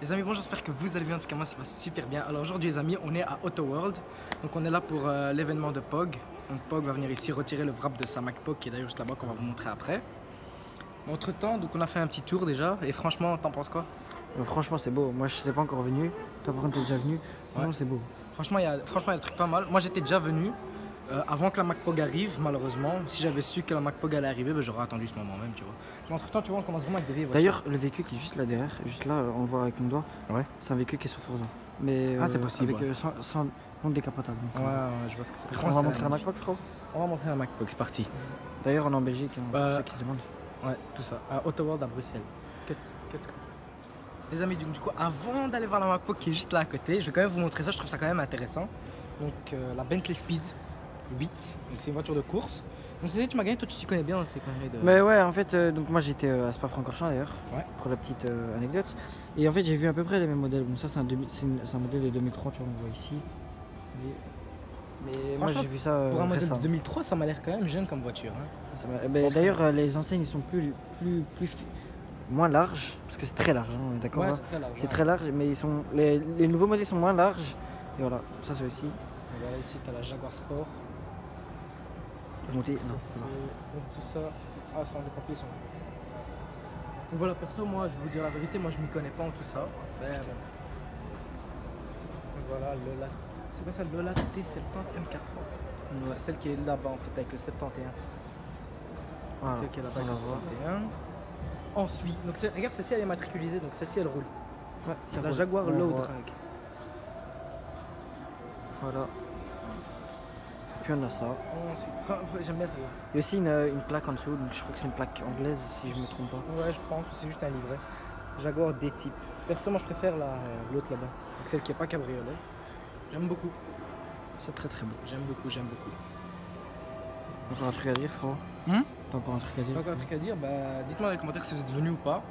Les amis, bonjour, j'espère que vous allez bien. En tout cas, moi, ça va super bien. Alors aujourd'hui, les amis, on est à Auto World. Donc on est là pour l'événement de Pog. Donc Pog va venir ici retirer le wrap de sa MacPog qui est d'ailleurs juste là-bas qu'on va vous montrer après. Entre temps, donc on a fait un petit tour déjà. Et franchement, t'en penses quoi? Franchement, c'est beau. Moi, je n'étais pas encore venu. Toi, par contre, t'es déjà venu. Franchement, c'est beau. Franchement, il y a des trucs pas mal. Moi, j'étais déjà venu avant que la MacPog arrive, malheureusement. Si j'avais su que la MacPog allait arriver, ben, j'aurais attendu ce moment même, tu vois. Mais entre temps, tu vois, on commence vraiment avec des vieilles voitures. D'ailleurs, le véhicule qui est juste là derrière, juste là, on le voit avec mon doigt. Ouais. C'est un véhicule qui est sur Forza. Mais Ah, c'est possible. avec, Ouais. sans non décapotable. Ouais, je vois ce que c'est. On va montrer la MacPog, frérot. On va montrer la MacPog, c'est parti. D'ailleurs, on est en Belgique, hein, pour ceux qui se demandent. Ouais, tout ça. À Auto World à Bruxelles. Les amis, du coup, avant d'aller voir la MacPog qui est juste là à côté, je vais quand même vous montrer ça, je trouve ça quand même intéressant. Donc la Bentley Speed 8, donc c'est une voiture de course. Donc c'est tu m'as gagné, toi tu t'y connais bien dans ces conneries de... Mais ouais, en fait, donc moi j'étais à Spa-Francorchamps d'ailleurs, Ouais. pour la petite anecdote. Et en fait, j'ai vu à peu près les mêmes modèles. Bon, ça c'est un modèle de 2003, tu vois, on voit ici. Mais moi j'ai vu ça pour un modèle récent. de 2003, ça m'a l'air quand même jeune comme voiture. Hein. D'ailleurs, les enseignes ils sont moins larges, parce que c'est très large, hein, on est d'accord. Ouais, Hein. c'est très large. C'est très large, mais les nouveaux modèles sont moins larges. Et voilà, ça c'est aussi. Voilà, ici tu as la Jaguar Sport. Monter, non. Donc tout ça. Ah, sans les papiers sont. Donc voilà, perso, moi je vais vous dire la vérité, moi je m'y connais pas en tout ça. Mais bon. Donc voilà, Lola. C'est quoi ça, Lola T70 M4? Ouais. C'est celle qui est là-bas en fait avec le 71. Voilà. Celle qui est là-bas avec On le la voit. 71. Ensuite, donc regarde, celle-ci elle est matriculisée, donc celle-ci elle roule. Ouais, C'est la Jaguar on Low voit. Drag. Voilà. Puis on a ça. Ensuite, j'aime bien celle-là. Il y a aussi une plaque en dessous, donc je crois que c'est une plaque anglaise si je me trompe pas. Ouais, je pense que c'est juste un livret. Jaguar D-Type. Perso, moi je préfère l'autre là-bas. Donc celle qui est pas cabriolet. J'aime beaucoup. C'est très très beau. J'aime beaucoup, j'aime beaucoup. Encore un truc à dire, frérot? T'as encore un truc à dire? Encore un truc à dire, bah, dites-moi dans les commentaires si vous êtes venu ou pas.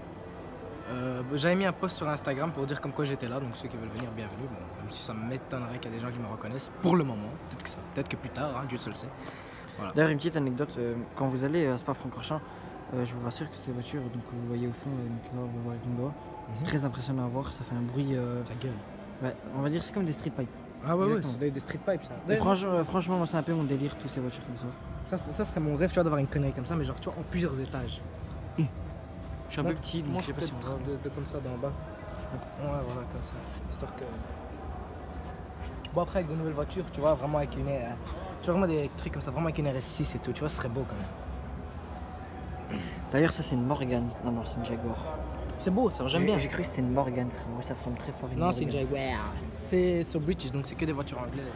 J'avais mis un post sur Instagram pour dire comme quoi j'étais là, donc ceux qui veulent venir, bienvenue. Bon, même si ça m'étonnerait qu'il y ait des gens qui me reconnaissent pour le moment, peut-être que plus tard, hein, Dieu seul sait. Voilà. D'ailleurs, une petite anecdote, quand vous allez à Spa-Francorchamps, je vous rassure que ces voitures, donc vous voyez au fond, donc là, on va voir avec mon doigt, c'est très impressionnant à voir, ça fait un bruit. Ça gueule. Ouais, on va dire c'est comme des street pipes. Ah ouais, Exactement. c'est des street pipes ça. Et franchement, moi c'est un peu mon délire, toutes ces voitures comme ça. Ça serait mon rêve, tu vois, d'avoir une connerie comme ça, mais genre, tu vois, en plusieurs étages. Je suis un peu petit, donc Moi, je sais pas si on peut-être voit. de comme ça d'en bas. Ouais, voilà, comme ça. Histoire que. Bon, après, avec de nouvelles voitures, tu vois, vraiment avec une. Tu vois, vraiment des trucs comme ça, vraiment avec une RS6 et tout, tu vois, ce serait beau quand même. D'ailleurs, ça c'est une Morgan. Non, c'est une Jaguar. C'est beau, ça, j'aime bien. J'ai cru que c'était une Morgan, frérot. Ça ressemble très fort à une Non, Morgan. c'est une Jaguar. C'est sur British, donc c'est que des voitures anglaises.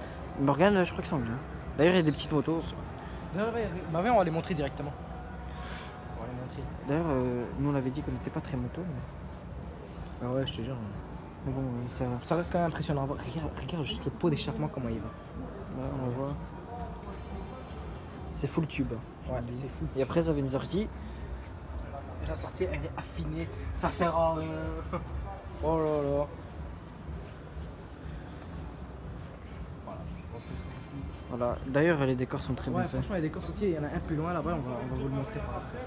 Morgan, je crois que c'est anglais. D'ailleurs, il y a des petites motos. Bah, viens, on va les montrer directement. On va les montrer. D'ailleurs, nous on avait dit qu'on n'était pas très moto. Mais, Ah ouais, je te jure. mais bon, Ça reste quand même impressionnant. Regarde juste le pot d'échappement, comment il va. là, on le voit. C'est full tube. Ouais, c'est fou. Et après, ça avait une sortie. La sortie, elle est affinée. Ça sert à rien. Oh là là. Voilà. D'ailleurs, les décors sont très Ouais, bien faits. franchement, les décors aussi, il y en a un plus loin là-bas, on va vous le montrer par après.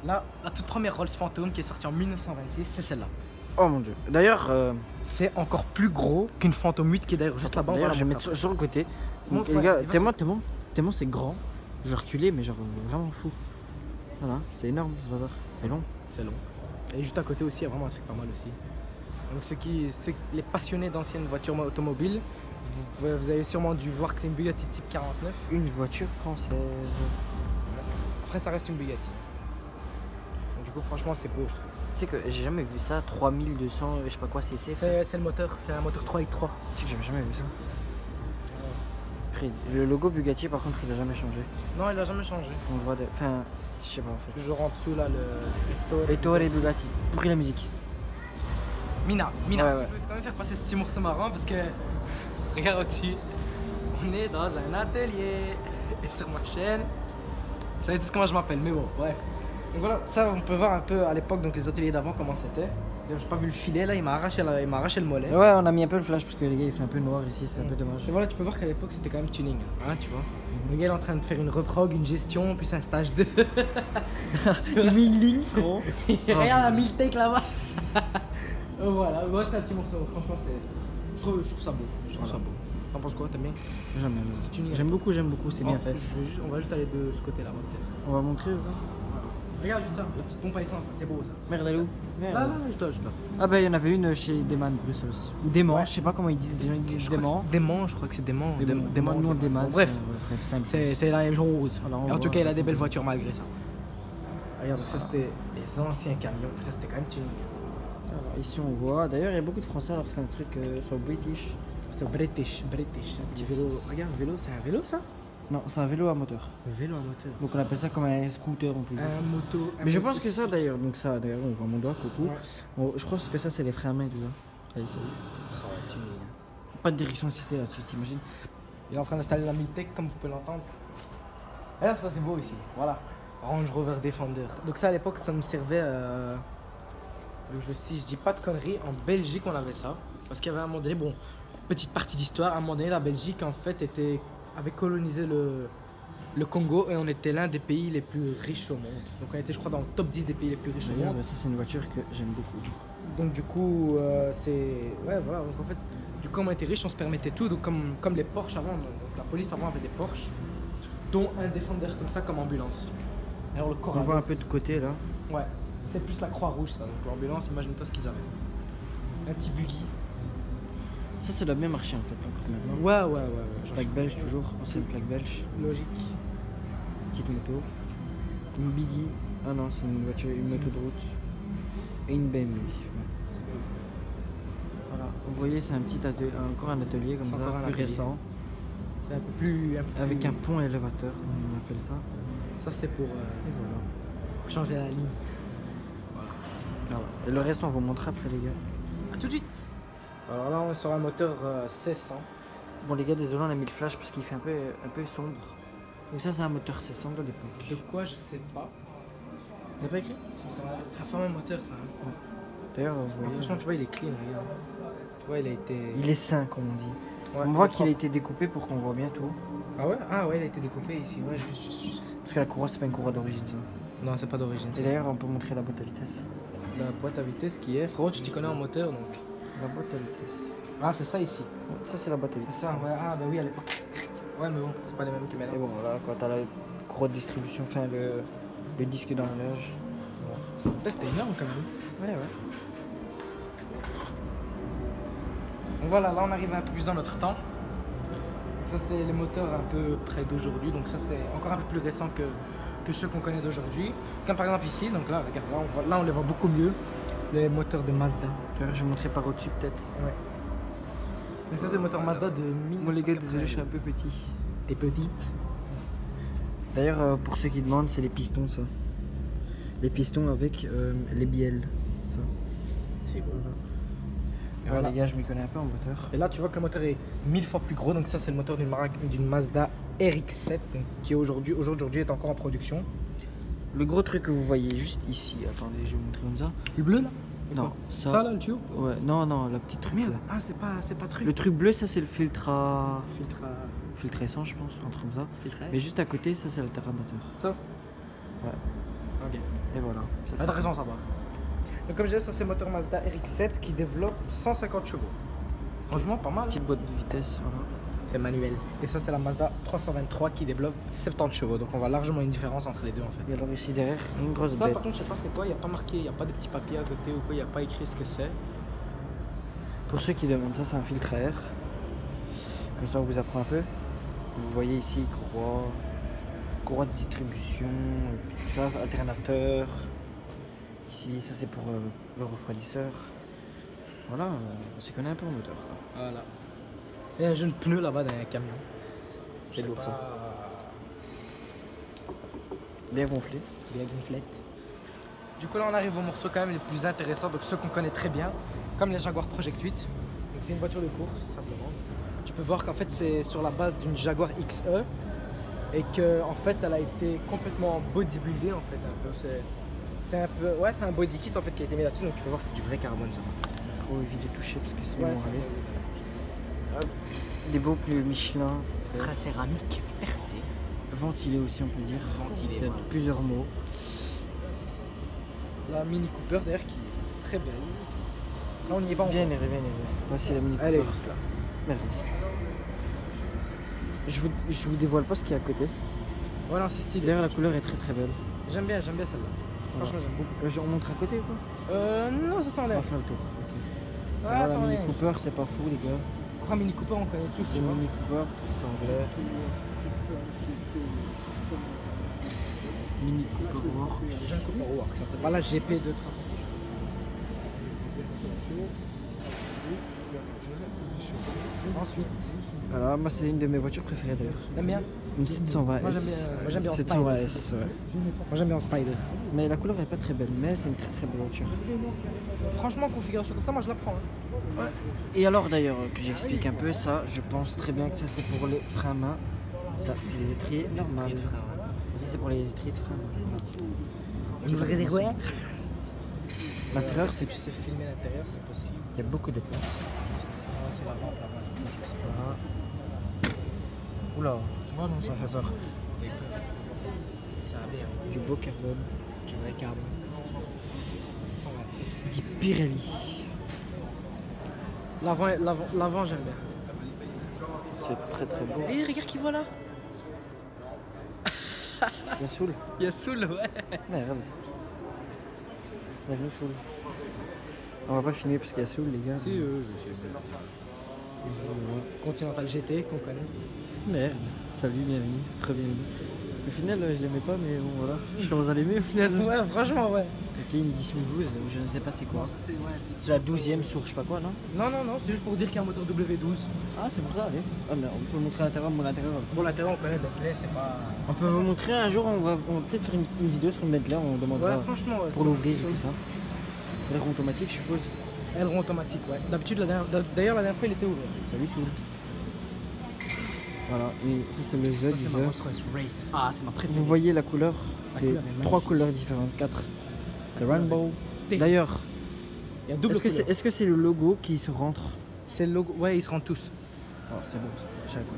Là, la toute première Rolls Phantom qui est sortie en 1926, c'est celle-là. Oh mon dieu. D'ailleurs, C'est encore plus gros qu'une Phantom 8 qui est d'ailleurs juste là-bas. d'ailleurs, on va je vais la mettre montrer sur le côté. Donc, Montre, les gars, ouais, vas-y, tellement c'est grand. Je vais reculer, mais genre vraiment fou. Voilà, c'est énorme ce bazar. C'est long. après. C'est long. Et juste à côté aussi, il y a vraiment un truc pas mal aussi. Donc les passionnés d'anciennes voitures automobiles, vous avez sûrement dû voir que c'est une Bugatti type 49. Une voiture française. Après, ça reste une Bugatti. Donc, du coup, franchement, c'est beau, je trouve. Tu sais que j'ai jamais vu ça, 3200, je sais pas quoi cc. C'est le moteur, c'est un moteur 3x3. Tu sais que j'avais jamais vu ça. Après, le logo Bugatti par contre il a jamais changé. Non, il a jamais changé. On le voit enfin, je sais pas en fait. Toujours en dessous là, le Ettore et Bugatti. Pour la musique. Mina. Ouais, ouais. Je vais quand même faire passer ce petit morceau marrant parce que regarde aussi, on est dans un atelier et sur ma chaîne, vous savez tous comment je m'appelle, mais bon, bref. Donc voilà, ça on peut voir un peu à l'époque, donc les ateliers d'avant comment c'était. J'ai pas vu le filet là, il m'a arraché le mollet. Ouais, on a mis un peu le flash parce que les gars il fait un peu noir ici, c'est un peu dommage. Et voilà, tu peux voir qu'à l'époque c'était quand même tuning, hein, tu vois. Le gars il est en train de faire une reprog, une gestion, puis un stage 2. Il met une ligne, frérot. Regarde la 1000 take là-bas. Voilà, ouais, c'est un petit morceau. Franchement, je trouve ça beau. Je trouve ça beau. T'en penses quoi? T'aimes bien? J'aime beaucoup, c'est bien fait. On va juste aller de ce côté là-bas peut-être. On va montrer. Regarde juste ça, la petite pompe à essence, c'est beau ça. Merde, elle est où? Là, juste là. Ah bah il y en avait une chez Deman Brussels. Ou Dément, Ouais. je sais pas comment ils disent. Les gens ils disent Dément. Dément, je crois que c'est Dément. Dément, nous on Deman. Bref, c'est c'est la même chose. Alors, on Et en tout voit. cas, il a des belles voitures malgré ça. Regarde, donc ça c'était les anciens camions. Ça c'était quand même tuning. Alors, ici on voit. D'ailleurs il y a beaucoup de Français alors que c'est un truc sur British. C'est British. Un petit vélo. Regarde, vélo, c'est un vélo ça? Non, c'est un vélo à moteur. Vélo à moteur. Donc on appelle ça comme un scooter on peut dire. Un moto. Mais je pense que ça d'ailleurs, on voit mon doigt, coucou. Ouais. Bon, je pense que ça c'est les freins à main, tu vois. Allez, ça. Pas de direction assistée là-dessus, t'imagines? Il est en train d'installer la Miltech comme vous pouvez l'entendre. Et là, ça c'est beau ici. Voilà. Range Rover Defender. Donc ça à l'époque ça nous servait si je dis pas de conneries, en Belgique on avait ça. Parce qu'il y avait un moment donné, bon, petite partie d'histoire, à un moment donné la Belgique en fait avait colonisé le Congo et on était l'un des pays les plus riches au monde. Donc on était je crois dans le top 10 des pays les plus riches au D'ailleurs, monde. ça c'est une voiture que j'aime beaucoup. Donc du coup c'est... Ouais voilà, donc en fait du coup on était riches, on se permettait tout. Donc comme les Porsche avant, donc la police avant avait des Porsche, dont un Defender comme ça comme ambulance. Alors le corps On voit un peu de côté là. Ouais, c'est plus la Croix-Rouge ça, donc l'ambulance, imagine-toi ce qu'ils avaient. Un petit buggy. Ça c'est le même marché en fait encore maintenant. Ouais. Plaque belge toujours, ancienne plaque belge. Logique. Petite moto. Une Biggie. Ah non, c'est une voiture, une moto de route. Et une BMW. Voilà. Vous voyez, c'est un petit atelier, encore un atelier comme C'est encore ça, un plus atelier. récent. C'est un peu plus... Avec un pont élévateur, on appelle ça. Ça c'est pour Et voilà. changer la ligne. Ah ouais. Et le reste, on vous montre après, les gars. A tout de suite. Alors là on est sur un moteur 1600. Bon, les gars, désolé, on a mis le flash parce qu'il fait un peu sombre. Donc, ça, c'est un moteur 1600 de l'époque. De quoi je sais pas. T'as pas écrit? Ça va être très fort un moteur ça. Hein. D'ailleurs, vous voyez, Franchement tu vois il est clean, regarde. Tu vois il a été... il est sain, comme on dit. Ouais, On voit il est qu'il a propre. été découpé pour qu'on voit bien tout. Ah ouais? Ah ouais il a été découpé ici, ouais juste. Parce que la courroie, c'est pas une courroie d'origine, ça. Non c'est pas d'origine. Et d'ailleurs, on peut montrer la boîte à vitesse. La boîte à vitesse qui est... Frérot tu t'y connais en moteur donc... La boîte à vitesse. Ah c'est ça ici. Ouais, ça, c'est la boîte à C'est vitesse. ça, ouais. Ah bah oui à l'époque. Ouais mais bon, c'est pas les mêmes que Et maintenant. bon, voilà, quand t'as la courroie de distribution, enfin le disque d'enrôlage. Là c'était énorme quand même. Ouais. Donc voilà, là on arrive un peu plus dans notre temps. Ça c'est les moteurs un peu près d'aujourd'hui, donc ça c'est encore un peu plus récent que ceux qu'on connaît d'aujourd'hui. Comme par exemple ici, donc là regarde, là on les voit beaucoup mieux, les moteurs de Mazda. D'ailleurs, je vais montrer par au-dessus, peut-être. Ouais. Donc ça c'est le moteur Mazda de 1900. Bon, les gars, désolé, je suis un peu petit. T'es petite. D'ailleurs, pour ceux qui demandent, c'est les pistons, ça. Les pistons avec les bielles. Ça. C'est bon. Et Voilà. les gars, je m'y connais un peu en moteur. Et là tu vois que le moteur est 1000 fois plus gros, donc ça c'est le moteur d'une Mazda RX-7 donc, qui aujourd'hui est encore en production. Le gros truc que vous voyez juste ici, attendez, je vais vous montrer comme ça. Le bleu là? Non, Ça là le tuyau? Ouais, non, la petite truc Merde. là. Ah c'est pas truc. Le truc bleu, ça c'est le filtre à... filtre à... filtre essence, je pense, un truc comme ça. filtre à... Mais juste à côté, ça c'est l'alternateur. Ça? Ouais. Ok. Et voilà. Ça, Pas de raison ça va. Donc comme je disais, ça c'est le moteur Mazda RX-7 qui développe 150 chevaux. Franchement pas mal. Petite boîte de vitesse, voilà. C'est manuel. Et ça c'est la Mazda 323 qui développe 70 chevaux. Donc on voit largement une différence entre les deux en fait. Et alors ici derrière, une grosse Ça bête. par contre je sais pas c'est quoi, il n'y a pas marqué, il n'y a pas de petits papiers à côté ou quoi, il n'y a pas écrit ce que c'est. Pour ceux qui demandent, ça c'est un filtre à air. Comme ça on vous apprend un peu. Vous voyez ici courroie de distribution, ça alternateur. Ici ça c'est pour le refroidisseur. Voilà, on s'y connaît un peu en moteur. Quoi. Voilà. Et un jeune pneu là-bas dans un camion. C'est lourd ça. Bien gonflé. Bien gonflette. Du coup là on arrive au morceau quand même les plus intéressants, donc ceux qu'on connaît très bien, comme les Jaguar Project 8. Donc c'est une voiture de course tout simplement. Tu peux voir qu'en fait c'est sur la base d'une Jaguar XE et que en fait elle a été complètement bodybuildée en fait un peu. C'est un peu, ouais c'est un body kit en fait qui a été mis là-dessus, donc tu peux voir c'est du vrai carbone ça. Faut éviter de toucher parce que sinon Ouais, on ça va aller. Des beaux pneus Michelin. Frein céramique percé. Ventilé aussi, on peut dire. Ventilé, Il y a voilà. plusieurs mots. La Mini Cooper d'ailleurs qui est très belle. Ça on n'y est pas encore. Bien élevé, bien élevé. Voici la Mini Elle est Cooper. juste là. Merde. Je vous dévoile pas ce qu'il y a à côté. Voilà, c'est stylé. D'ailleurs, la couleur est très très belle. J'aime bien celle-là. Franchement, j'aime beaucoup. On montre à côté ou quoi? Non, ça sent On l'air. va faire le tour. Ok. Ah, Voilà, ça la sent Mini l'air. Cooper, c'est pas fou, les gars. Après, Mini Cooper, on connaît tous, C'est tu une vois. Mini Cooper, c'est anglais. Mini Cooper Works. Jeune Cooper Works, ça c'est pas la GP2 306. Ensuite, Voilà, moi c'est une de mes voitures préférées d'ailleurs. t'aimes bien? Une 720S. Moi, j'aime bien en 720S, ouais. Moi j'aime bien en Spider. Mais la couleur est pas très belle, mais c'est une très très belle voiture. Franchement, configuration comme ça, moi je la prends. Hein. Et alors d'ailleurs, que j'explique un peu ça, je pense très bien que ça c'est pour les freins main. Ça c'est les étriers normaux. Ça c'est pour les étriers de frein. Niveau réservoir. L'intérieur c'est Tu sais filmer l'intérieur, c'est possible. il y a beaucoup de place. Ah, c'est la rampe là-bas, je sais pas. Oula, Oh non, ça fait ça. Ça a bien. du beau carbone. Du vrai carbone. 720S. Dit Pirelli. L'avant j'aime bien. C'est très très beau. Et regarde qui voit là. Il y a Soul. Il y a Soul, ouais. Merde. Bienvenue Soul. On va pas filmer parce qu'il y a Soul les gars. Si, je suis Continental GT qu'on connaît. Merde. Salut, bienvenue. Re-bienvenue. Au final, je l'aimais pas, mais bon voilà. Je commence à l'aimer au final. Ouais, franchement, ouais. Ok, une 1012, je ne sais pas c'est quoi. Non, ça c'est. Ouais, C'est la 12e sur je sais pas quoi, non? non, c'est juste pour dire qu'il y a un moteur W12. Ah, c'est pour ça, allez. Ah, mais on peut montrer l'intérieur, mon intérieur. Bon, l'intérieur, on connaît Bentley, c'est pas. On peut vous montrer un jour, on va peut-être faire une vidéo sur une Bentley, on demandera Ouais, franchement, ouais. pour l'ouvrir et tout ça. L'air automatique, je suppose. Aileron automatique, ouais. D'habitude, d'ailleurs, la dernière fois, il était ouvert. Salut Soul. Voilà, et ça c'est le Z Ça, du c'est ma Z. Rolls-Royce Race. Ah, c'est ma préférée. Vous voyez la couleur, La c'est couleur est 3 magnifique. couleurs différentes, 4. C'est couleur rainbow. est D'ailleurs, Il y a double couleur. est-ce que c'est le logo qui se rentre? C'est le logo. Ouais, ils se rendent tous. Oh, c'est bon ça, je savais pas.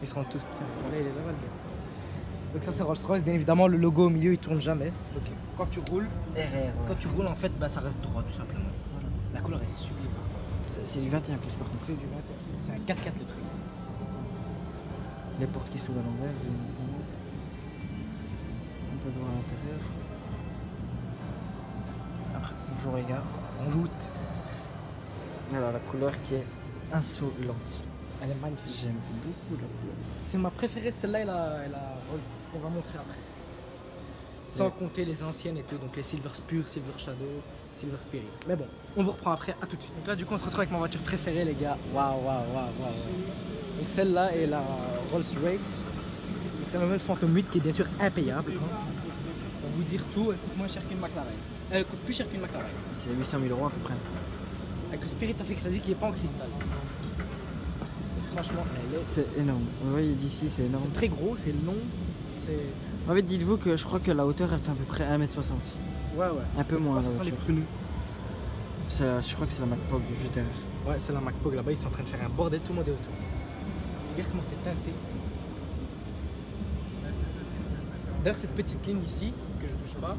Ils se rendent tous, putain. Là, il est là, le gars. Donc, ça, c'est Rolls-Royce. Bien évidemment, le logo au milieu, il tourne jamais. Donc, quand tu roules, en fait, bah, ça reste droit, tout simplement. Voilà. La couleur est sublime. C'est du 21 pouces par contre. C'est du 21. C'est un 4x4 le truc. Les portes qui s'ouvrent à l'envers, bien évidemment. On peut voir à l'intérieur. Après, bonjour les gars. On joue. Voilà la couleur qui est insolente. Elle est magnifique. J'aime beaucoup la couleur. C'est ma préférée, celle-là et la Rolls qu'on va montrer après. Sans Ouais. compter les anciennes et tout, donc les Silver Spur, Silver Shadow, Silver Spirit. Mais bon, on vous reprend après, à tout de suite. Donc là, du coup, on se retrouve avec ma voiture préférée, les gars. Waouh. Donc celle-là est la Rolls Royce. C'est la nouvelle Phantom 8 qui est bien sûr impayable. Pour vous dire tout, elle coûte moins cher qu'une McLaren. Elle coûte plus cher qu'une McLaren. C'est 800 000 € à peu près. Avec le Spirit Afexasi qui est pas en cristal. Et franchement, elle est... C'est énorme. Vous voyez d'ici, c'est énorme. C'est très gros, c'est long, c'est... En fait, dites-vous que je crois que la hauteur elle fait à peu près 1m60. Ouais. Un peu moins Ah, la ça sent les voiture. pneus. Je crois que c'est la MacPog juste derrière. Ouais, c'est la MacPog là-bas, ils sont en train de faire un bordel, tout le monde est autour. Regarde comment c'est teinté. D'ailleurs, cette petite ligne ici, que je touche pas,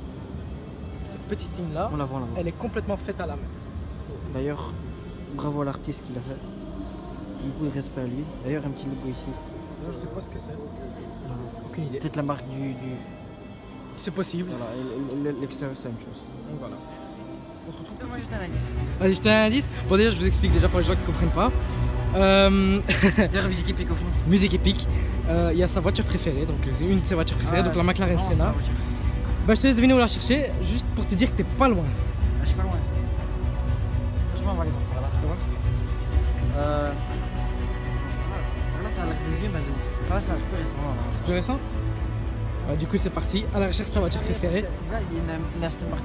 cette petite ligne là, On la voit là-bas. elle est complètement faite à la main. D'ailleurs, bravo à l'artiste qui l'a fait. Beaucoup de respect à lui. D'ailleurs, un petit logo ici. Non, je sais pas ce que c'est. Aucune idée. Peut-être la marque du... C'est possible. Voilà, et l'extérieur c'est la même chose. Donc voilà. On se retrouve tout de suite. Juste un indice. Allez, je t'ai un indice. Bon, déjà, je vous explique déjà pour les gens qui comprennent pas. D'ailleurs, musique épique au fond. Musique épique. Il y a sa voiture préférée, donc c'est une de ses voitures préférées, donc la McLaren Senna. Bah, je te laisse deviner où la chercher, juste pour te dire que t'es pas loin. Ah, je suis pas loin. Franchement, on va aller voir par là. Là, ça a l'air des vieux, mais par là, ça a l'air plus récent. Là. Plus récent. Du coup, c'est parti à la recherche de sa voiture préférée. Déjà, il y a une Aston Martin.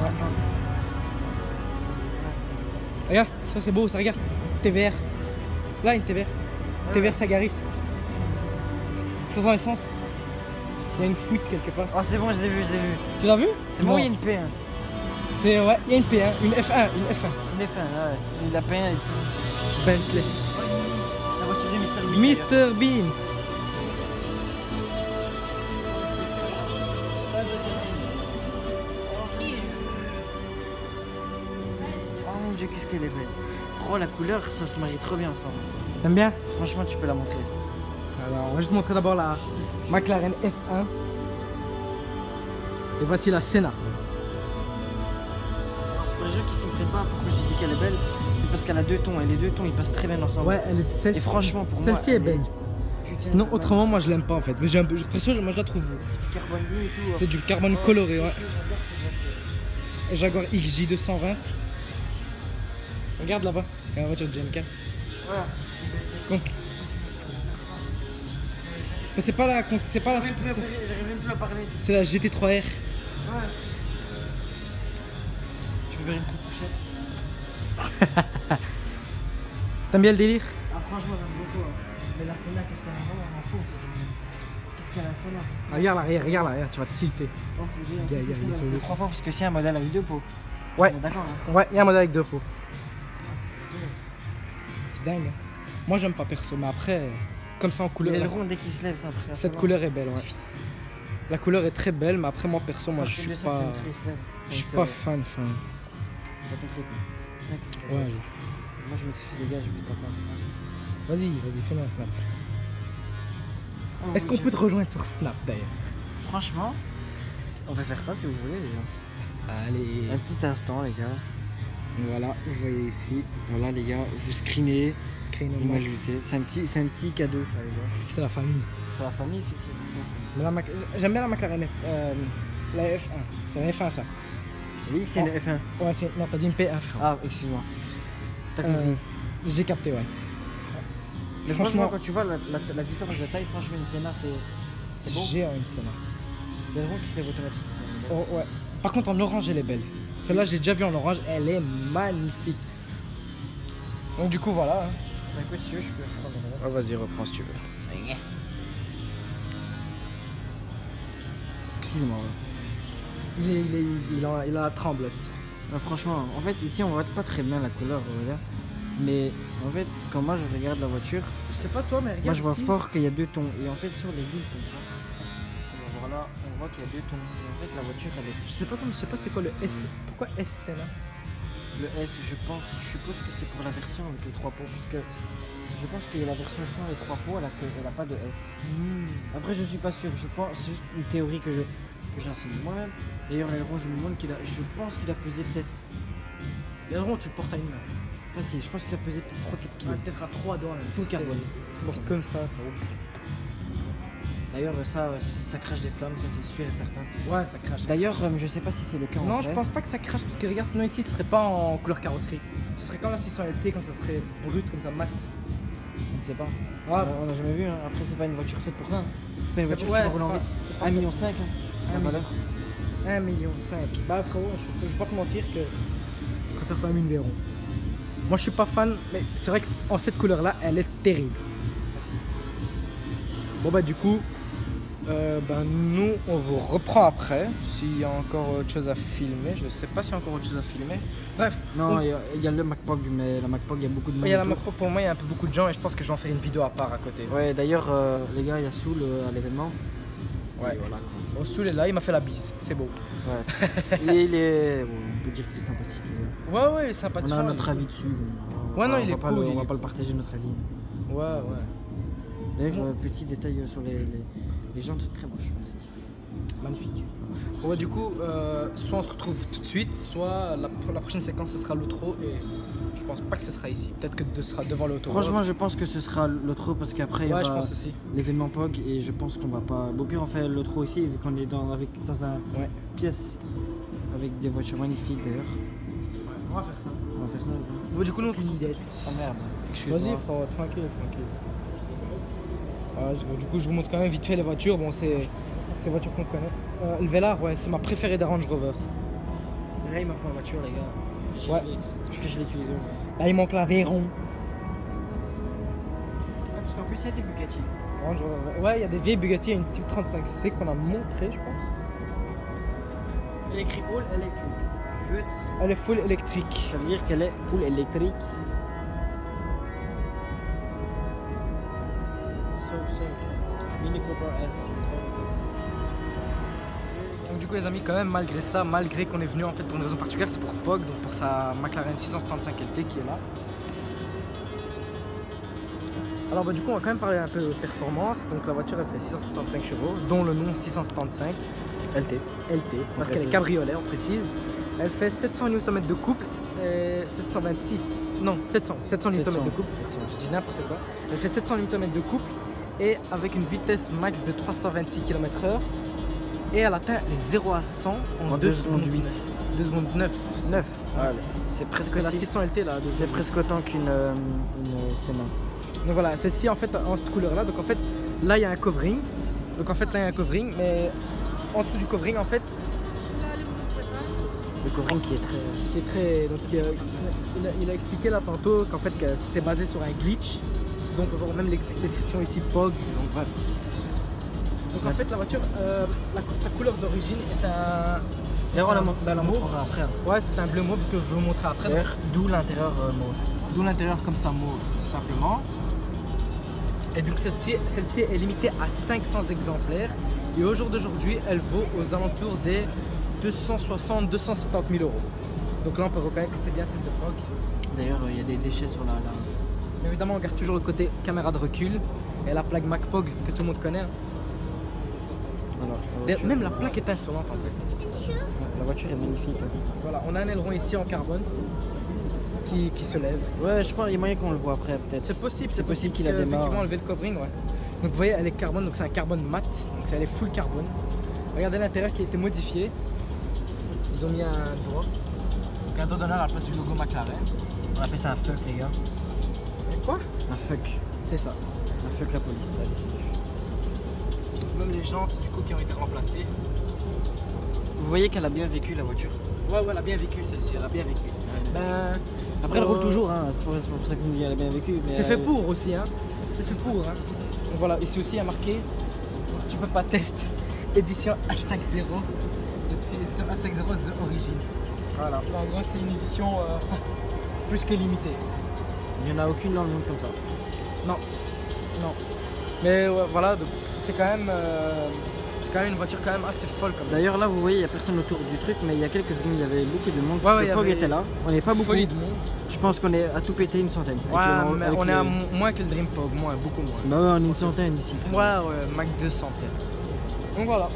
Ouais. Regarde, ça c'est beau, ça regarde. TVR. Là, une TVR. TVR Sagaris. Ça sent l'essence. Il y a une fuite quelque part. Oh, c'est bon, je l'ai vu. Tu l'as vu? C'est bon, il y a une P1. C'est ouais, il y a une P1, une F1, une F1. Une F1, ouais. La P1, elle est Bentley. La voiture du Mr. Bean. Mr Bean. Oh mon dieu, qu'est-ce qu'elle est belle. Oh, la couleur, ça se marie trop bien ensemble. T'aimes bien? Franchement, tu peux la montrer. Alors, on va juste montrer d'abord la McLaren F1. Et voici la Senna. Pour les gens qui ne comprennent pas pourquoi je dis qu'elle est belle, c'est parce qu'elle a deux tons et les deux tons ils passent très bien ensemble. Ouais, elle est Et celle-ci. franchement, pour moi, Celle-ci est elle belle. putain Sinon, de autrement, moi je l'aime pas en fait. Mais j'ai un peu, moi je la trouve. C'est du carbone bleu et tout. C'est du carbone coloré, ouais. Jaguar XJ 220. Regarde là-bas, c'est la voiture de GMK. Voilà. Donc, mais c'est pas la, J'arrive même plus à parler. c'est la GT3R. Ouais. Je peux faire une petite touchette. T'aimes bien le délire? Ah, franchement, j'aime beaucoup. Hein. Mais la Senna, qu'est-ce qu'elle a? On m'en fout. Qu'est-ce qu'elle a, Senna? Regarde l'arrière, tu vas te tilter. Oh, faut dire, Gars, c'est ils sont le deux. 3 fois parce que c'est un modèle avec deux pots. Ouais. On est d'accord, hein. Ouais, il y a un modèle avec deux pots. C'est dingue. Hein. Moi j'aime pas perso, mais après, comme ça en couleur. L'aileron, dès qu'il se lève, c'est impressionnant. Cette couleur est belle, ouais. La couleur est très belle, mais après moi perso, moi je suis pas fan. T'as compris quoi. Next. Ouais. Moi je m'excuse les gars, je vais taper un snap. Vas-y, fais-moi un snap. Oh, Est-ce oui, qu'on je- peut te rejoindre sur Snap d'ailleurs? Franchement, on peut faire ça si vous voulez les gars. Allez. Un petit instant les gars. Voilà, vous voyez ici. Voilà les gars, vous screenez, Screen vous m'ajoutez. C'est un petit cadeau ça les gars. C'est la famille. C'est la famille effectivement, c'est la famille. Mais j'aime bien la McLaren la F1. C'est la F1 ça. Je t'ai dit que c'est une F1. Ouais, non, t'as dit une P1 frère. Ah, excuse-moi. T'as compris. J'ai capté, ouais. Mais franchement, quand tu vois la différence de taille, franchement, une Senna, c'est bon. J'ai une Senna. L'aileron qui se lève automatique, c'est Oh, ouais. Par contre, en orange, elle est belle. Celle-là, j'ai déjà vu en orange, elle est magnifique. Donc, du coup, voilà. Hein. Bah, écoute, si tu veux, je peux prendre le Oh, vas-y, reprends si tu veux. Excuse-moi. Il a la tremblote. Franchement, en fait, ici, on voit pas très bien la couleur, regarde. Mais en fait, quand moi je regarde la voiture, Je sais pas toi, mais regarde. moi je vois ici. fort qu'il y a deux tons. Et en fait, sur les bulles comme ça, alors voilà, on voit qu'il y a deux tons. Et en fait, la voiture, elle est. Je sais pas toi, mais je sais pas c'est quoi le S. Pourquoi S c'est là? Le S, je suppose que c'est pour la version avec les trois pots. Parce que je pense qu'il y a la version sans les trois pots, elle a pas de S. Après, je suis pas sûr. Je pense, c'est juste une théorie que j'enseigne moi-même. D'ailleurs, l'aileron, je me demande je pense qu'il a pesé peut-être. L'aileron, tu le portes à une main. Facile, je pense qu'il a pesé peut-être 3-4 kilos. Peut-être à 3 doigts. Même, Full si carbone. tu portes comme ça. D'ailleurs, ça crache des flammes, ça c'est sûr et certain. Ouais, ça crache. D'ailleurs, je sais pas si c'est le cas en Non, vrai. je pense pas que ça crache parce que regarde, sinon ici ce serait pas en couleur carrosserie. Ce serait comme la 600 LT, comme ça serait brut, comme ça mat. On ne sait pas. Ah, On n'a jamais vu, hein. Après, c'est pas une voiture faite pour ça. C'est pas une voiture qui ouais, va rouler en vite. 1,5 million, hein, la valeur. 1,5 million. Bah frérot, je vais pas te mentir que je préfère quand même une Véron. Moi je suis pas fan, mais c'est vrai qu'en cette couleur là, elle est terrible. Bon bah du coup, nous on vous reprend après. S'il y a encore autre chose à filmer, je sais pas s'il y a encore autre chose à filmer. Bref. Non, il y a le MacPog, mais la MacPog, il y a beaucoup de monde. Il y a la autour. MacPog pour moi, il y a un peu beaucoup de gens et je pense que j'en ferai une vidéo à part à côté. Ouais, d'ailleurs, les gars, il y a Soul à l'événement. Ouais. Et voilà, quoi. Bon, Soul est là, il m'a fait la bise, c'est beau. Ouais. il est. Bon, on peut dire qu'il est sympathique. Ouais, il est sympathique. On a notre avis dessus. Ouais, non, il est on cool. va pas le partager notre avis. Ouais. D'ailleurs, petit détail sur les jantes très moches, merci. Magnifique. Bon, bah, du coup, soit on se retrouve tout de suite, soit la prochaine séquence ce sera l'outro et je pense pas que ce sera ici. Peut-être que ce sera devant l'outro. Franchement, je pense que ce sera l'outro parce qu'après il y ouais, je aura pense aussi. l'événement POG et je pense qu'on va pas. Au pire, on fait l'outro ici vu qu'on est dans une pièce avec des voitures magnifiques d'ailleurs. Ouais, on va faire ça. On va faire ça. Bon, du coup, nous on se retrouve tout de suite. Oh merde, excuse-moi. Vas-y, frérot, tranquille. Du coup, je vous montre quand même vite fait les voitures. Bon, c'est voitures qu'on connaît. Le Velar, ouais, c'est ma préférée des Range Rover. Là, il m'a fait une voiture, les gars. Ouais. C'est plus que je l'ai utilisé. Là, il manque la Veyron. Ah, parce qu'en plus, il y a des Bugatti. Range Rover. Ouais, il y a des vieilles Bugatti, il y a une type 35C qu'on a montré, je pense. Il est écrit All Electric. But, Elle est full électrique. ça veut dire qu'elle est full électrique. Mini Cooper S. Donc du coup les amis, quand même malgré ça, malgré qu'on est venu en fait pour une raison particulière, c'est pour Pog, donc pour sa McLaren 675 LT qui est là. Alors bah, du coup on va quand même parler un peu de performance. Donc la voiture elle fait 675 chevaux, dont le nom 675 LT. parce qu'elle est cabriolet on précise. Elle fait 700 Nm de couple et 726, non 700 Nm de couple, je dis n'importe quoi. Elle fait 700 Nm de couple et avec une vitesse max de 326 km/h et elle atteint les 0 à 100 en 2 secondes 8. 2 secondes 9. Voilà. C'est presque C'est la 600 LT là. C'est presque autant qu'une Senna. Donc voilà, celle-ci en fait en cette couleur là. Donc en fait là il y a un covering. Mais en dessous du covering en fait. Le covering qui est très. Donc il a expliqué là tantôt qu'en fait que c'était basé sur un glitch. Donc on voit même l'expression ici POG. Donc voilà. Donc en fait la voiture, sa couleur d'origine est un. D'ailleurs on la montrera après. Ouais, c'est un bleu mauve que je vous montrerai après. D'où l'intérieur mauve. D'où l'intérieur comme ça mauve, tout simplement. Et donc celle-ci est limitée à 500 exemplaires. Et au jour d'aujourd'hui, elle vaut aux alentours des 260-270 000 euros. Donc là, on peut reconnaître que c'est bien celle de POG. D'ailleurs, il y a des déchets sur la. Mais évidemment, on garde toujours le côté caméra de recul et la plaque MacPog que tout le monde connaît. Voilà, même la plaque est insolente en fait. La voiture est magnifique. Voilà, on a un aileron ici en carbone qui se lève. Ouais, je pense qu'il y a moyen qu'on le voit après peut-être. C'est possible qu'il a démarré. Effectivement, enlever le covering, ouais. Donc vous voyez, elle est carbone, donc c'est un carbone mat, donc elle est full carbone. Regardez l'intérieur qui a été modifié. Ils ont mis un doigt. Donc un doigt d'honneur à la place du logo McLaren. On appelle ça un fuck les gars. Quoi? Un fuck. C'est ça. Un fuck la police, ça même les jantes du coup qui ont été remplacées. Vous voyez qu'elle a bien vécu la voiture. Ouais, elle a bien vécu celle-ci, elle a bien vécu. Ben, après elle roule toujours, hein. C'est pour ça qu'on dit elle a bien vécu. C'est fait pour aussi, hein. C'est fait pour, hein. Donc voilà, ici aussi il y a marqué tu peux pas tester édition #0. Édition #0 The Origins. Voilà. En gros c'est une édition plus que limitée. Il n'y en a aucune dans le monde comme ça. Non. Mais ouais, voilà, c'est quand même une voiture quand même assez folle. D'ailleurs là vous voyez il n'y a personne autour du truc, mais il y a quelques secondes il y avait beaucoup de monde. Ouais, le POG était là, on n'est pas beaucoup. Folie de monde. Je pense qu'on est à tout péter une centaine. Ouais, mais on est à moins que le Dream POG, beaucoup moins. Bah ouais, on est une centaine ici. Ouais, Mac 200 peut-être. Donc voilà,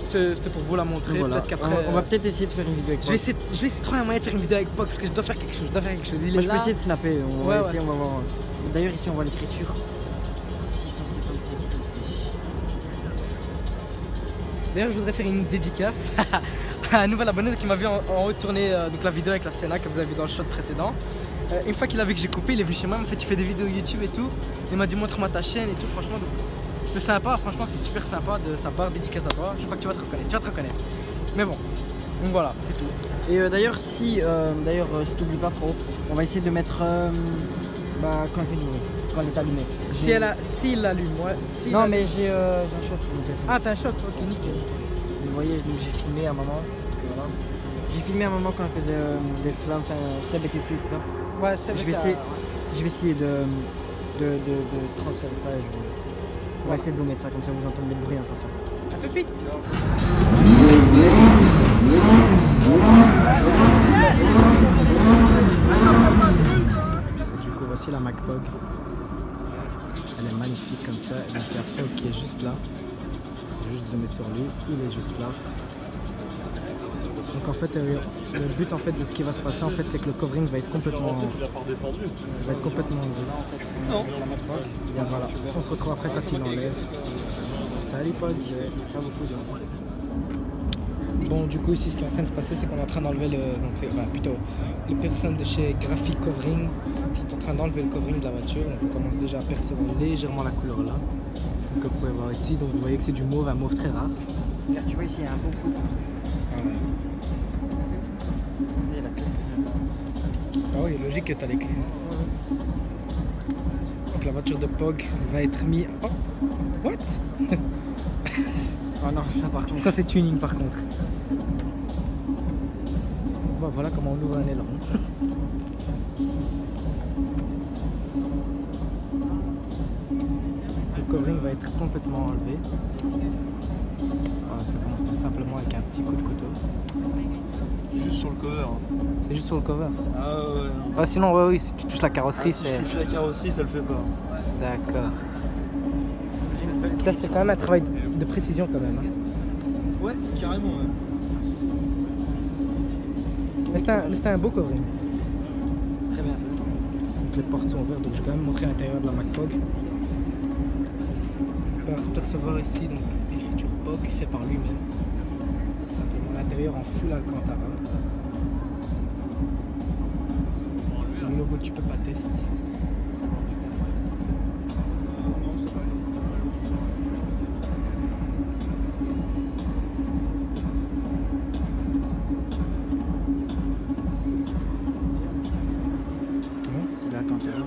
c'était pour vous la montrer. Voilà. Peut-être qu'après. On va peut-être essayer de faire une vidéo avec POG. Je vais essayer de trouver un moyen de faire une vidéo avec POG parce que je dois faire quelque chose. Il est je là. peux essayer de snapper, on va essayer, ouais. on va voir. D'ailleurs ici on voit l'écriture. 656 qualité. D'ailleurs je voudrais faire une dédicace à un nouvel abonné qui m'a vu en haut tourner donc la vidéo avec la Senna que vous avez vu dans le shot précédent. Une fois qu'il a vu que j'ai coupé, il est venu chez moi, il m'a fait tu fais des vidéos YouTube et tout. Il m'a dit montre-moi ta chaîne et tout, franchement. C'était sympa, franchement c'est super sympa de sa part, dédicace à toi. Je crois que tu vas te reconnaître, Mais bon, donc voilà, c'est tout. Et d'ailleurs si t'oublies pas Pro, on va essayer de mettre quand elle fait du bruit, quand elle est allumée. S'il allume, ouais. Non mais j'ai un shot sur mon téléphone. Ah t'as un shot, ok nickel. Vous voyez, donc j'ai filmé un moment. Voilà. J'ai filmé un moment quand elle faisait des flammes, Seb était dessus et tout ça. Ouais, Seb je vais essayer de transférer ça et on va essayer de vous mettre ça comme ça vous entendez le bruit en passant. A tout de suite. Du coup voici la MacPog. Elle est magnifique comme ça. Et donc il y a Fog qui est juste là. Je vais juste zoomer sur lui. Il est juste là. Donc en fait le but en fait de ce qui va se passer en fait c'est que le covering va être complètement Non. Et voilà. On se retrouve après quand il l'enlève. Salut Pog. Pas beaucoup de... Bon du coup ici ce qui est en train de se passer c'est qu'on est en train d'enlever les personnes de chez Graphic Covering sont en train d'enlever le covering de la voiture. Donc on commence déjà à percevoir légèrement la couleur là. Donc vous pouvez voir ici, donc vous voyez que c'est du mauve, un mauve très rare. Regarde, tu vois ici il y a un beau coup. Ah oui, logique que tu as les clés. Donc la voiture de POG va être mise... Oh, what? Oh non, ça par contre. Ça c'est tuning par contre. Bon, voilà comment on ouvre un aileron. Le covering va être complètement enlevé. Voilà, ça commence tout simplement avec un petit coup de couteau. Juste sur le cover. C'est juste sur le cover. Ah ouais. Ah, sinon, ouais, oui, si tu touches la carrosserie, Si c'est. je touche la carrosserie, ça le fait pas. D'accord. Là, c'est quand même un travail de précision, quand même. Hein. Ouais, carrément. Ouais. Mais c'était un beau covering. Très bien fait. Donc, les portes sont ouvertes, donc je vais quand même montrer l'intérieur de la MacPog. On peut apercevoir ici donc l'écriture POG fait par lui-même. Simplement l'intérieur en full Alcantara. Le logo tu peux pas tester. Non, c'est pas C'est de l'Alcantara.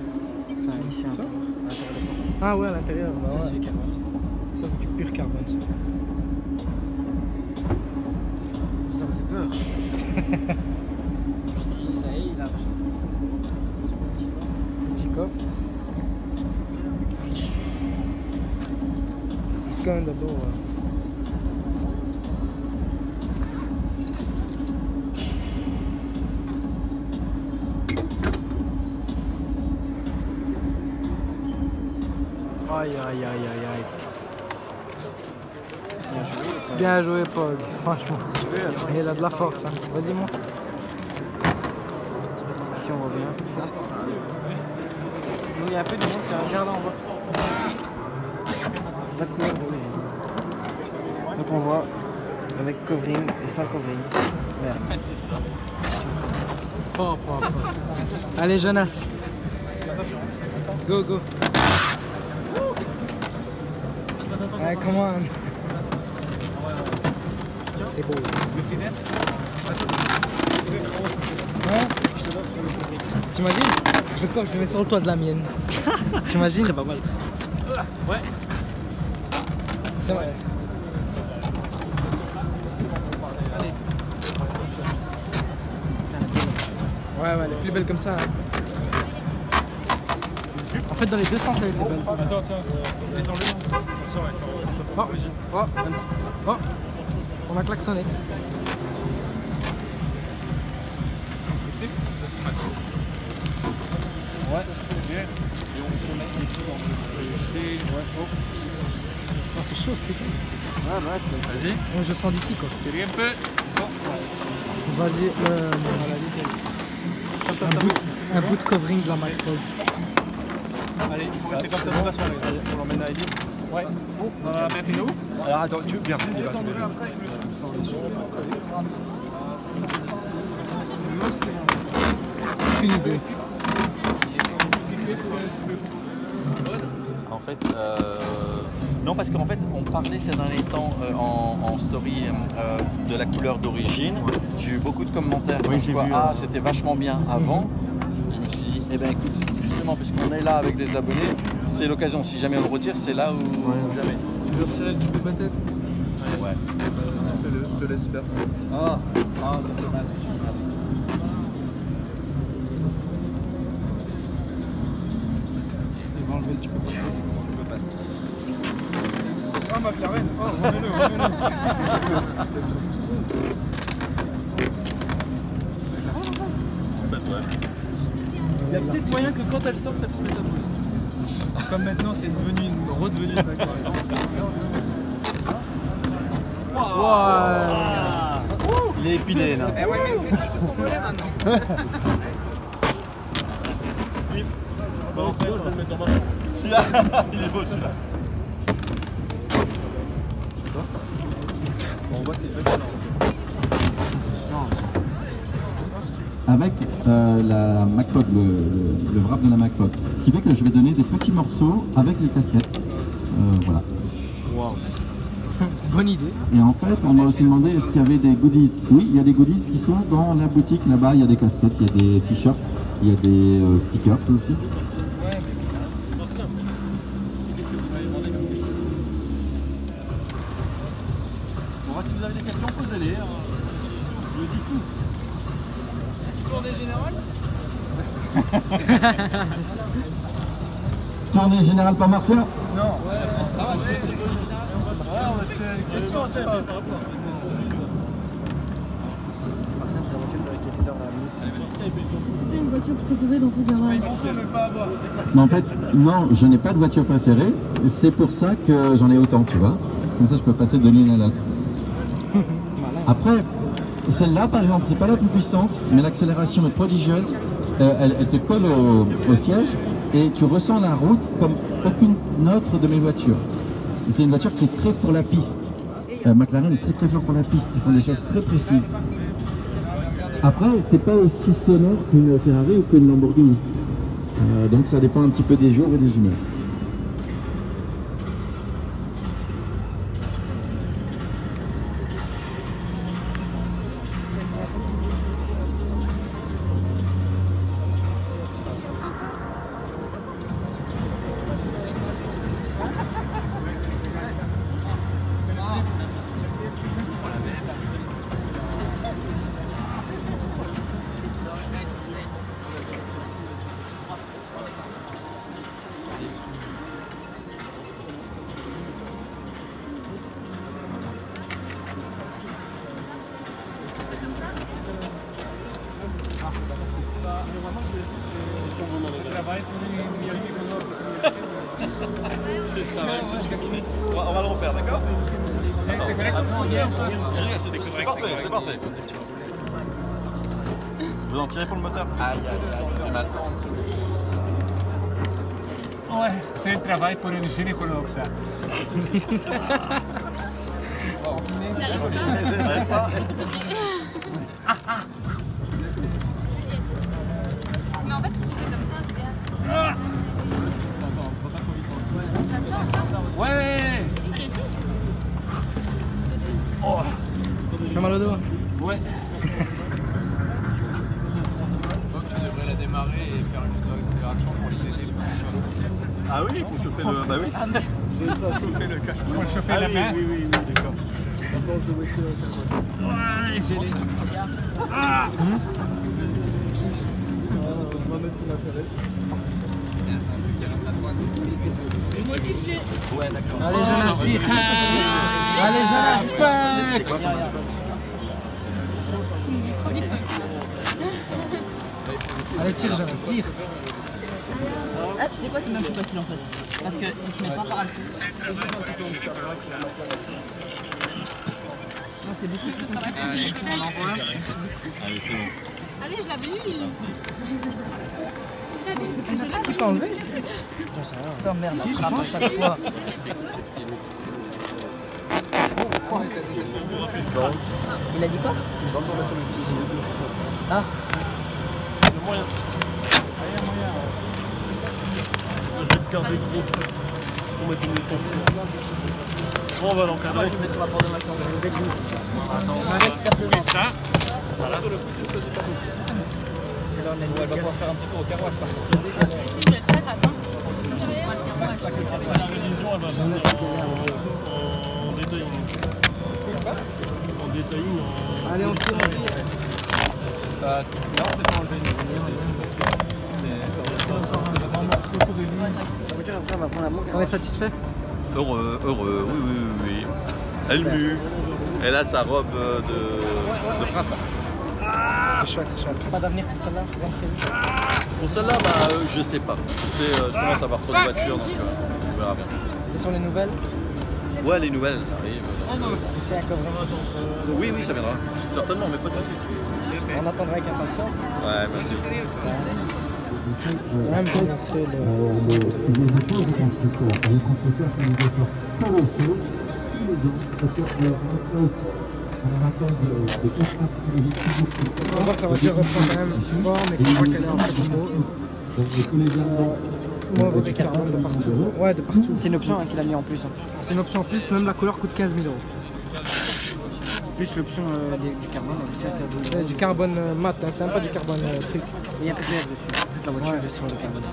Enfin, ici, à l'intérieur de la porte. Ah ouais, à l'intérieur. Bah Ça, ouais. c'est du carbone. Ça c'est du pur carbone. Ça. Ça me fait peur. Je dis, ça y est, il a. Petit coffre. Juste quand même d'abord. Aïe aïe aïe aïe aïe. Bien joué Pog, franchement. Il a de la force. Hein. Vas-y monte. Si on revient. Il y a un peu de monde qui regarde en bas. La couleur d'origine. Donc on voit avec covering et sans covering. Merde. Oh, oh, oh. Allez Jonas. Go go. Allez, come on. C'est beau. Le finesse. Hein? T'imagines? Je le mets sur le toit de la mienne. T'imagines? C'est pas mal. Ouais. C'est vrai. Ouais, elle est plus belle comme ça. Hein. En fait, dans les deux sens, elle était belle. Attends, tiens. Étends-le. Ça va faire ça fait origine. Oh, on va klaxonner. Ici. Ouais, c'est bien. Et on peut mettre les trucs en ici. Ouais, oh. Oh, c'est chaud, putain. Ah, ouais, c'est. Vas-y. Moi, je sens d'ici, quoi. Tire un peu. Vas-y, un bout de covering de la MacPog. Allez, il faut rester comme ça toute la soirée. On l'emmène à Elise. Ouais. Maintenant. Alors attends, tu viens. Aucune idée. En fait, non, parce qu'en fait, on parlait ces derniers temps en story de la couleur d'origine. J'ai eu beaucoup de commentaires comme quoi, ah, c'était vachement bien avant. Je me suis dit, eh bien écoute, justement, puisqu'on est là avec des abonnés, c'est l'occasion. Si jamais on le retire, c'est là où jamais. Tu veux retirer du coup test? Ouais. Fais-le, je te laisse faire ça. Ah, ça fait mal. Il va enlever le tu peux pas tester. Ah, McLaren. Oh, remets-le. En fait, ouais. Il y a peut-être moyen que quand elle sort, elle se mette à bouger. Comme maintenant, c'est redevenu une McLaren. Wow. Il est épilé là. Eh ouais, mais ça, c'est ton mollet maintenant. Bah, en fait, je vais le mettre en bas. Il est beau celui-là. On voit que c'est fait. Avec la MacPog, le wrap de la MacPog. Ce qui fait que je vais donner des petits morceaux avec les casquettes. Voilà. Bonne idée. Et en fait, on m'a aussi demandé est-ce qu'il y avait des goodies. Oui, il y a des goodies qui sont dans la boutique là-bas. Il y a des casquettes, il y a des t-shirts, il y a des stickers aussi. Bon, si vous avez des questions, posez-les. Je dis tout. Tournée générale. Tournée générale par Martien. Non. C'est une question, c'est pas. C'était une voiture préférée dans ton garage? Mais en fait, non, je n'ai pas de voiture préférée. C'est pour ça que j'en ai autant, tu vois. Comme ça, je peux passer de l'une à l'autre. Après, celle-là, par exemple, c'est pas la plus puissante, mais l'accélération est prodigieuse. Elle te colle au siège et tu ressens la route comme aucune autre de mes voitures. C'est une voiture qui est très pour la piste. McLaren est très très fort pour la piste. Ils font des choses très précises. Après, c'est pas aussi sonore qu'une Ferrari ou qu'une Lamborghini. Donc ça dépend un petit peu des jours et des humeurs. On va le refaire, d'accord? C'est parfait, c'est parfait. Vous en tirez pour le moteur? Aïe, aïe, aïe, ça fait mal. Ouais, c'est le travail pour une gynécologue, ça. J'arrive pas. Mais en fait, si tu fais comme ça, regarde. Ça sort, attends. Ouais. Et ici? Oh. Ça fait mal au dos? Ouais. Donc tu devrais la démarrer et faire une auto-accélération pour les aider pour chauffer. Ah oui, pour chauffer le... Bah oui. Chauffer le cache. Pour chauffer la main. Oui, d'accord. Ouais, j'ai les... Ah. Moi aussi, je l'ai. Ouais, d'accord. Allez, Jonas, tire. Allez, Jonas. Trop vite. Allez, tire, Jonas, tire. Ah, tu sais quoi, c'est même plus facile en fait. Parce qu'ils se mettent pas par dessus. Non, c'est beaucoup plus facile. On l'envoie. Allez, c'est bon. Allez, je l'avais eu. Je l'avais eu. Tu peux enlever? Putain, merde, je frappe à chaque fois. Il a dit quoi? Ah. Je vais te garder ce gros pour mettre une ton. Bon, on va l'encadrer. On va le mettre sur la porte de ma chambre. Attends, on va ça. Voilà. Elle va pouvoir faire un petit peu au carrosse par contre. Si je vais le faire, attends. La révision, elle va se en détailling. En détailling, en... Allez, on tire, on tire. Non, c'est pas enlevé une On est satisfait? Heureux, oui. Elle mue. Elle a sa robe de printemps. C'est chouette, c'est chouette. Pas d'avenir pour celle-là, rien de prévu. Pour celle-là, bah, je sais pas. Je commence à avoir trop de voitures, donc on verra bien. Et sur les nouvelles? Ouais, les nouvelles, ça arrive. C'est encore vraiment. Oui, ça viendra. Certainement, mais pas tout de suite. On attendra avec impatience. Ouais, merci. Je vais même vous montrer le. Les efforts du constructeur, les constructeurs font des efforts colossaux tous les ans, parce qu'on attend des contrats technologiques. On voit que la voiture reprend quand même fort, mais qu'on voit qu'elle est en fait beau. Moi, on voit qu'elle rentre de partout. Ouais, de partout. C'est une option qu'il a mis en plus. C'est une option en plus, même la couleur coûte 15 000 €. Plus l'option du carbone, aussi à faire de... C'est du carbone mat, hein, c'est même pas du carbone truc. Il y a un PPF dessus. Toute la voiture est sur le carbone.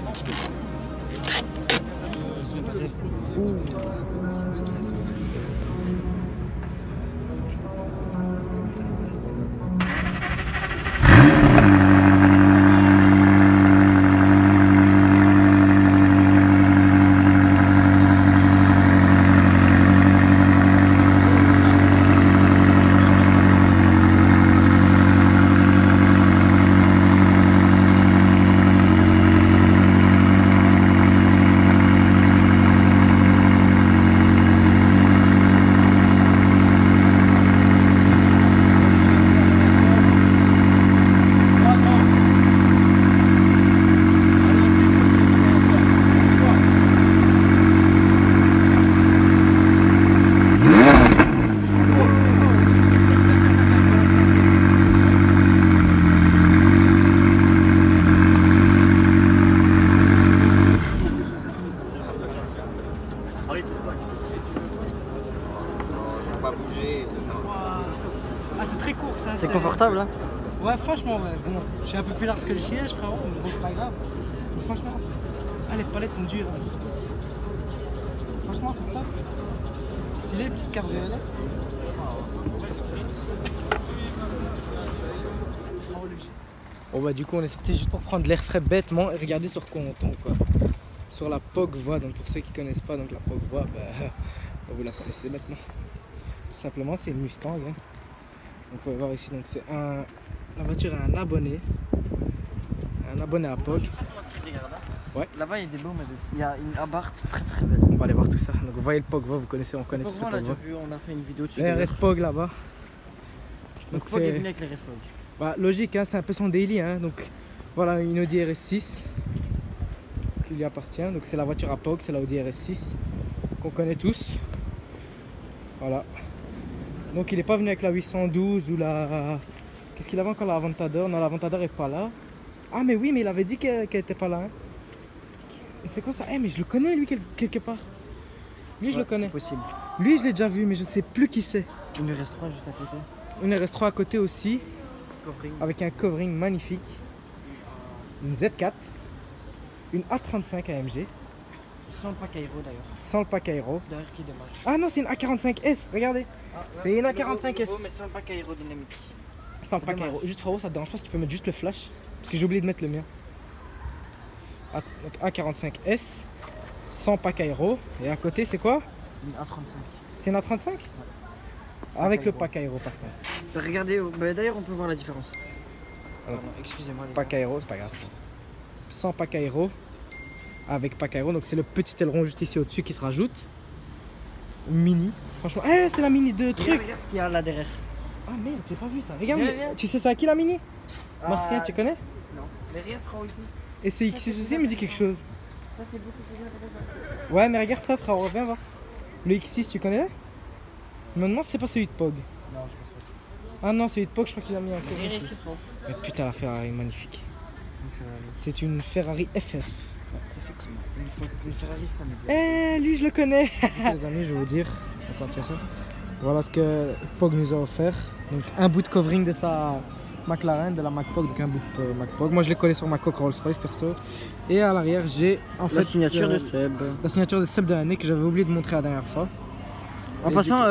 Ah, c'est très court ça. C'est confortable, hein? Ouais, franchement, ouais. Bon, je suis un peu plus large que le siège, frérot, mais bon, c'est pas grave. Mais franchement, ah, les palettes sont dures. Franchement, c'est top. Stylé, petite cabriolet. Bon bah du coup on est sorti juste pour prendre l'air frais bêtement et regarder sur quoi on tombe quoi. Sur la Pogvoie, donc pour ceux qui connaissent pas donc la Pogvoie, bah, vous la connaissez maintenant. Tout simplement c'est une Mustang. Hein. Donc vous pouvez voir ici, donc c'est un. La voiture a un abonné. Un abonné à Pog. Ouais. Là-bas il y a des beaux mais il y a une Abarth très très belle. On va aller voir tout ça. Donc vous voyez le Pogvoie, vous connaissez, on connaît tout ça. On l'a déjà vu, on a fait une vidéo dessus. Les RS Pog là-bas. Donc Pog est venu avec les RS Pog. Bah, logique, hein, c'est un peu son daily. Hein. Donc voilà une Audi RS6 qui lui appartient. Donc c'est la voiture à Pog, c'est la Audi RS6 qu'on connaît tous. Voilà. Donc il n'est pas venu avec la 812 ou la... Qu'est-ce qu'il avait encore, la Aventador? Non, la Aventador n'est pas là. Ah mais oui, mais il avait dit qu'elle n'était pas là. Hein. Et c'est quoi ça? Eh mais je le connais lui quelque part. Lui je le connais. C'est possible. Lui je l'ai déjà vu mais je sais plus qui c'est. Une RS3 juste à côté. Une RS3 à côté aussi. Covering. Avec un covering magnifique. Une Z4. Une A35 AMG. Sans le pack aéro d'ailleurs. Sans le pack aéro. D'ailleurs qui est dommage. Ah non, c'est une A45S, regardez. C'est une A45S. Mais sans le pack aérodynamique. Sans le pack dommage. aéro. Juste frérot, ça te dérange pas si tu peux mettre juste le flash? Parce que j'ai oublié de mettre le mien. Donc A45S. Sans pack aéro. Et à côté, c'est quoi? Une A35. C'est une A35? Ouais. Avec le pack aéro par contre. Regardez, bah, d'ailleurs on peut voir la différence. Excusez-moi. Pack aéro, c'est pas grave. Sans pack aéro. Avec pack aéro, donc c'est le petit aileron juste ici au-dessus qui se rajoute. Mini. Franchement, c'est la mini de truc. Regarde ce qu'il y a là derrière. Ah merde, j'ai pas vu ça. Regarde, viens. Tu sais ça à qui la mini? Martien, tu connais? Non. Derrière, frérot, ici. Et ce X6 aussi me dit quelque chose. Ça c'est beaucoup plus intéressant. Ouais, mais regarde ça, frérot, viens voir. Le X6, tu connais? Je me demande si c'est pas celui de Pog. Non, je pense pas. Ah non, celui de Pog, je crois qu'il a mis un peu. Mais putain, la Ferrari est magnifique. C'est une Ferrari FF. Effectivement, une Ferrari familiale. Lui je le connais. Les amis, je vais vous dire, ça. Voilà ce que Pog nous a offert. Donc un bout de covering de sa McLaren, de la MacPog, donc un bout de MacPog. Moi je l'ai collé sur ma coque Rolls-Royce perso. Et à l'arrière j'ai en fait la signature de Seb. La signature de Seb de l'année que j'avais oublié de montrer la dernière fois. En passant,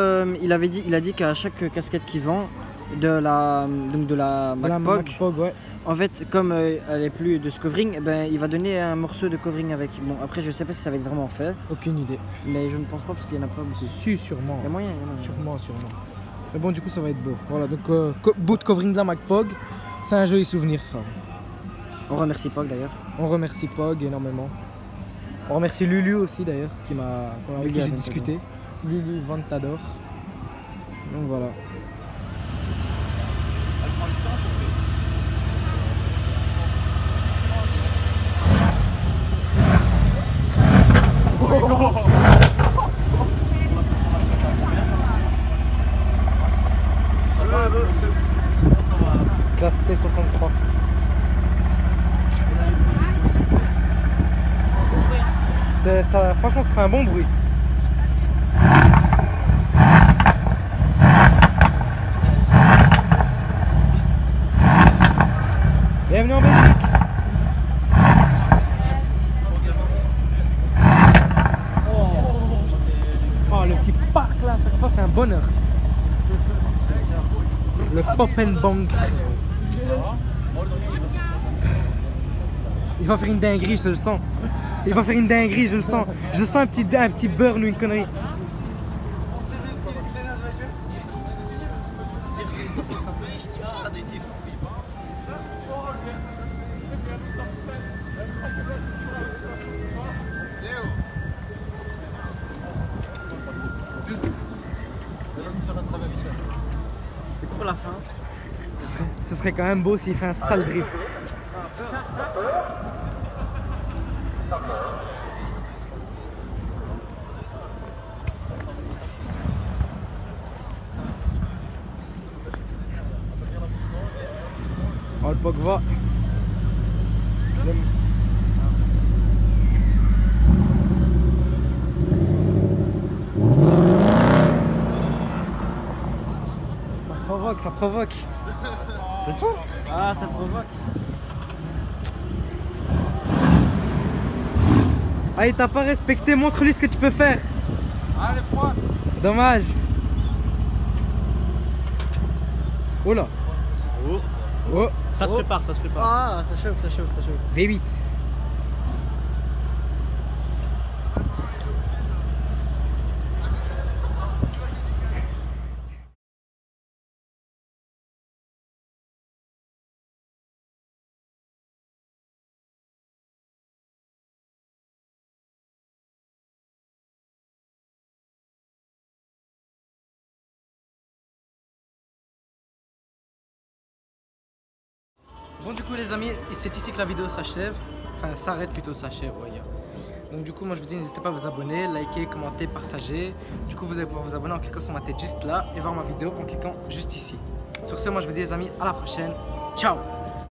il a dit qu'à chaque casquette qu'il vend de la MacPog, ouais. En fait, comme elle est plus de ce covering, ben, il va donner un morceau de covering avec. Bon, après, je sais pas si ça va être vraiment fait. Aucune idée. Mais je ne pense pas parce qu'il n'y en a pas beaucoup. Si, sûrement. Il y a moyen, Sûrement. Mais bon, du coup, ça va être beau. Voilà, donc bout de covering de la MacPog, c'est un joli souvenir, frère. On remercie Pog d'ailleurs. On remercie Pog énormément. On remercie Lulu aussi d'ailleurs, avec qui j'ai discuté. Lulu Ventador. Donc voilà. Classe C63. Ça, franchement, ça fait un bon bruit. Bienvenue en Belgique. Oh, le petit parc là, chaque fois c'est un bonheur. Le pop and bang. Il va faire une dinguerie, je le sens. Il va faire une dinguerie, je le sens. Je sens un petit burn ou une connerie. Pour la fin. Ce serait quand même beau s'il fait un sale drift. Oh, le Pogvoie. provoque, ça provoque. C'est tout? Ah, ça provoque. Ah, il t'a pas respecté, montre-lui ce que tu peux faire. Ah, elle est froide. Dommage. Oh là. Oh. Oh. Ça se prépare, ça se prépare. Ah, ça chauffe, ça chauffe, ça chauffe. V8. Bon du coup les amis, c'est ici que la vidéo s'achève. Enfin s'arrête plutôt, s'achève, ouais. Donc du coup moi je vous dis n'hésitez pas à vous abonner, liker, commenter, partager. Du coup vous allez pouvoir vous abonner en cliquant sur ma tête juste là et voir ma vidéo en cliquant juste ici. Sur ce moi je vous dis les amis à la prochaine. Ciao.